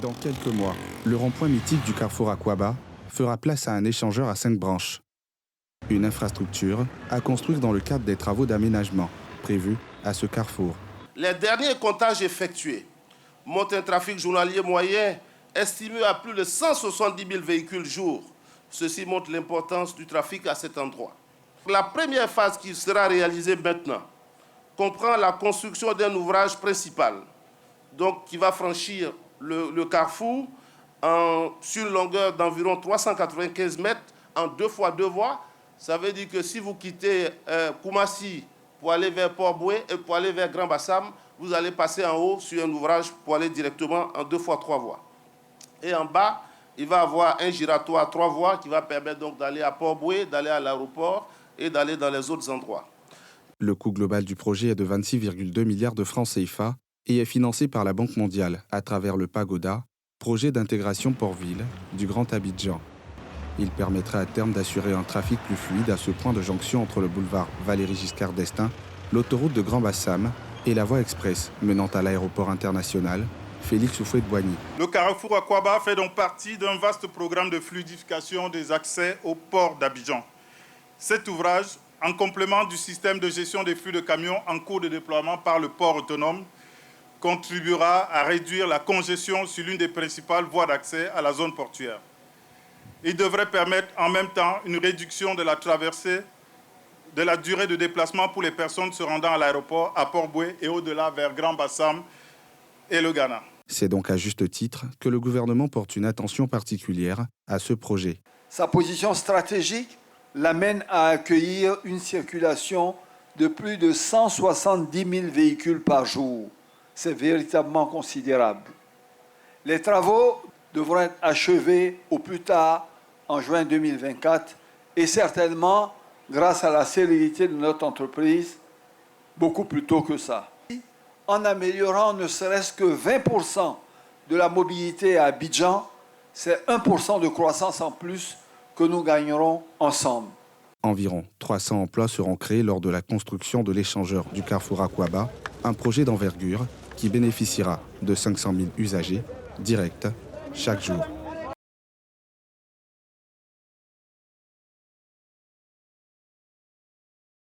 Dans quelques mois, le rond-point mythique du carrefour Akwaba fera place à un échangeur à 5 branches. Une infrastructure à construire dans le cadre des travaux d'aménagement prévus à ce carrefour. Les derniers comptages effectués montrent un trafic journalier moyen estimé à plus de 170 000 véhicules jour. Ceci montre l'importance du trafic à cet endroit. La première phase qui sera réalisée maintenant comprend la construction d'un ouvrage principal, donc qui va franchir le carrefour sur une longueur d'environ 395 mètres en 2 fois 2 voies. Ça veut dire que si vous quittez Koumassi pour aller vers Port-Boué et pour aller vers Grand Bassam, vous allez passer en haut sur un ouvrage pour aller directement en 2 fois 3 voies. Et en bas, il va y avoir un giratoire 3 voies qui va permettre donc d'aller à Port-Boué, d'aller à l'aéroport et d'aller dans les autres endroits. Le coût global du projet est de 26,2 milliards de francs CFA et est financé par la Banque mondiale à travers le Pagoda, projet d'intégration port-ville du Grand Abidjan. Il permettra à terme d'assurer un trafic plus fluide à ce point de jonction entre le boulevard Valéry Giscard d'Estaing, l'autoroute de Grand Bassam et la voie express menant à l'aéroport international Félix Houphouët-Boigny. Le carrefour Akwaba fait donc partie d'un vaste programme de fluidification des accès au port d'Abidjan. Cet ouvrage, en complément du système de gestion des flux de camions en cours de déploiement par le port autonome, contribuera à réduire la congestion sur l'une des principales voies d'accès à la zone portuaire. Il devrait permettre en même temps une réduction de la traversée de la durée de déplacement pour les personnes se rendant à l'aéroport, à Port-Boué et au-delà vers Grand Bassam et le Ghana. C'est donc à juste titre que le gouvernement porte une attention particulière à ce projet. Sa position stratégique l'amène à accueillir une circulation de plus de 170 000 véhicules par jour. C'est véritablement considérable. Les travaux devront être achevés au plus tard en juin 2024 et certainement, grâce à la célérité de notre entreprise, beaucoup plus tôt que ça. En améliorant ne serait-ce que 20% de la mobilité à Abidjan, c'est 1% de croissance en plus que nous gagnerons ensemble. Environ 300 emplois seront créés lors de la construction de l'échangeur du carrefour Akwaba, un projet d'envergure qui bénéficiera de 500 000 usagers directs chaque jour.